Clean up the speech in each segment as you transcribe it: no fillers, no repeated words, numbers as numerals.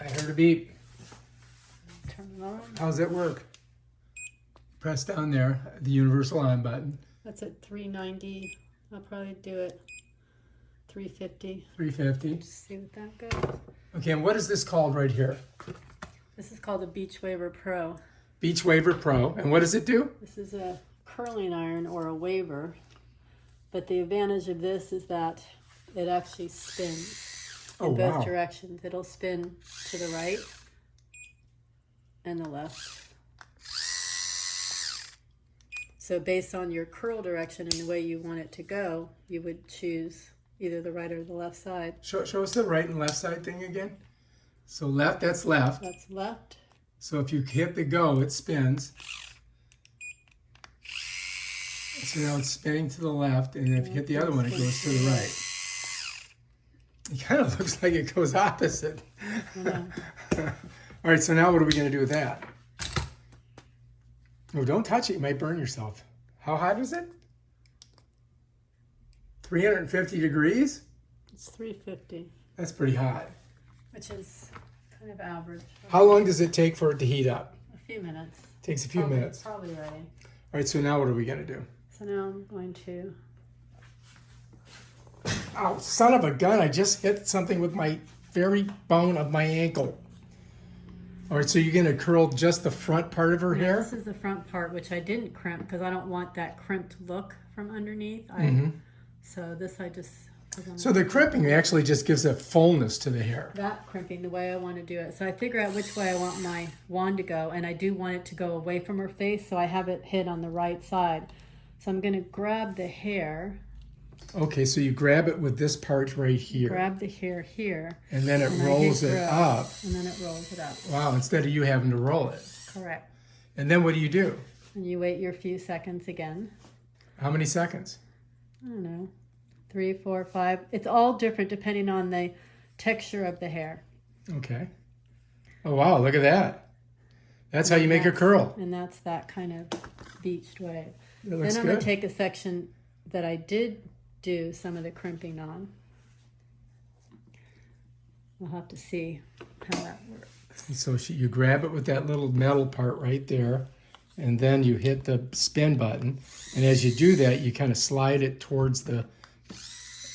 I heard a beep. Turn it on. How's that work? Press down there, the universal on button. That's at 390. I'll probably do it 350. 350. Just see what that goes. Okay, and what is this called right here? This is called the Beachwaver Pro. Beachwaver Pro. And what does it do? This is a curling iron or a waver. But the advantage of this is that it actually spins in both directions. It'll spin to the right and the left. So based on your curl direction and the way you want it to go, you would choose either the right or the left side. Show us the right and left side thing again. So left, that's left. That's left. So if you hit the go, it spins. So now it's spinning to the left, and if you hit the other one, it goes to the right. It kind of looks like it goes opposite. All right, so now what are we going to do with that? Oh, don't touch it. You might burn yourself. How hot is it? 350 degrees? It's 350. That's pretty hot. Which is kind of average. How long does it take for it to heat up? A few minutes. Takes a few minutes. Probably ready. All right, so now what are we going to do? So now I'm going to... Oh, son of a gun, I just hit something with my very bone of my ankle. All right, so you're going to curl just the front part of her hair? This is the front part, which I didn't crimp because I don't want that crimped look from underneath. So this I just... So the crimping actually just gives a fullness to the hair. That crimping, the way I want to do it. So I figure out which way I want my wand to go, and I do want it to go away from her face, so I have it hit on the right side. So I'm going to grab the hair. Okay, so you grab it with this part right here. Grab the hair here. And then it rolls it up. And then it rolls it up. Wow, instead of you having to roll it. Correct. And then what do? And you wait your few seconds again. How many seconds? I don't know. 3, 4, 5. It's all different depending on the texture of the hair. Okay. Oh, wow, look at that. That's how you make a curl. And that's that kind of beached wave. It looks then I'm good. going to take a section that I did do some of the crimping on. We'll have to see how that works. So you grab it with that little metal part right there, and then you hit the spin button. And as you do that, you kind of slide it towards the...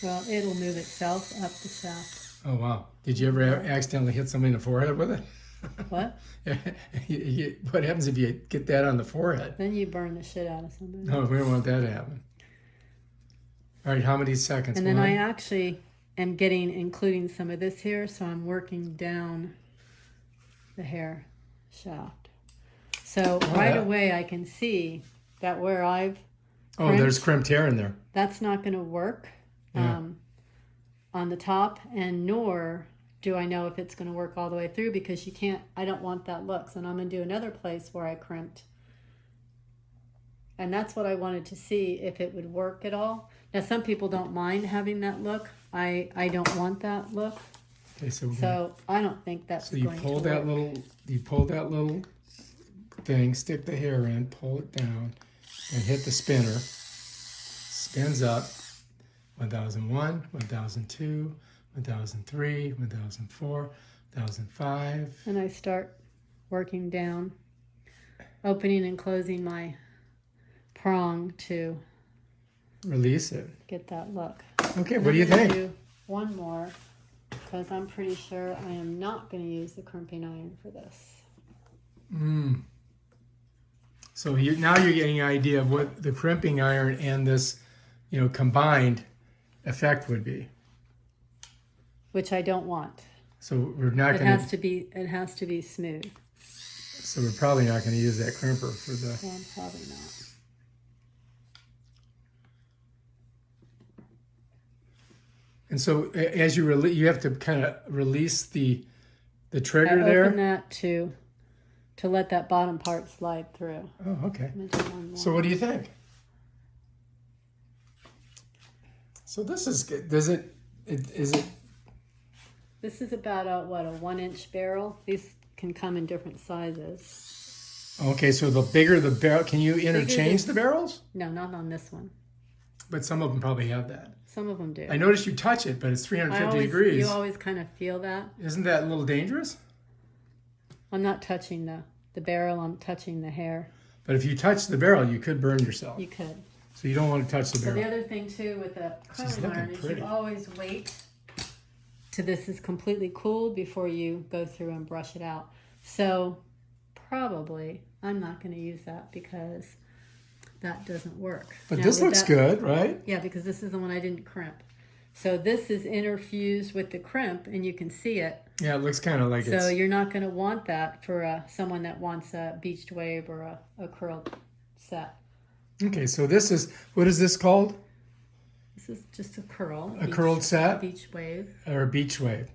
Well, it'll move itself up the shaft. Oh, wow. Did you ever accidentally hit somebody in the forehead with it? What? What happens if you get that on the forehead? Then you burn the shit out of somebody. No, we don't want that to happen. All right, how many seconds? And then I actually am including some of this here, so I'm working down the hair shaft. So right away I can see that where I've crimped, there's crimped hair in there. That's not going to work on the top, and nor do I know if it's going to work all the way through, because I don't want that look. So I'm going to do another place where I crimped. And that's what I wanted to see, if it would work at all. Now, some people don't mind having that look. I don't want that look. Okay, so I don't think that's going to work. So you pull that little thing, stick the hair in, pull it down, and hit the spinner. Spins up. 1001, 1002, 1003, 1004, 1005. And I start working down, opening and closing my prong to release it. Get that look. Okay, what do you think? Do one more, because I'm pretty sure I am not going to use the crimping iron for this. So now you're getting an idea of what the crimping iron and this, combined effect would be. Which I don't want. So we're not going to... It has to be smooth. So we're probably not going to use that crimper for the... Well, probably not. And so as you have to kind of release the trigger there. Open that to let that bottom part slide through. Oh, okay. So what do you think? So this is good. Is it? This is about a 1-inch barrel. These can come in different sizes. Okay, so the bigger the barrel, can you interchange the barrels? No, not on this one. But some of them probably have that. Some of them do. I noticed you touch it, but it's 350 degrees. You always kind of feel that. Isn't that a little dangerous? I'm not touching the barrel. I'm touching the hair. But if you touch the barrel, you could burn yourself. You could. So you don't want to touch the So barrel. the other thing too with the She's curling looking iron is pretty. you always wait till this is completely cooled before you go through and brush it out. So probably I'm not going to use that because that doesn't work. But Now, this with looks that- good, right? Yeah, because this is the one I didn't crimp. So this is interfused with the crimp, and you can see it. Yeah, it looks kind of like So it's... you're not going to want that for someone that wants a beached wave or a curled set. Okay, so this is... What is this called? This is just a curl. A curled set? Beach wave. Or a beach wave?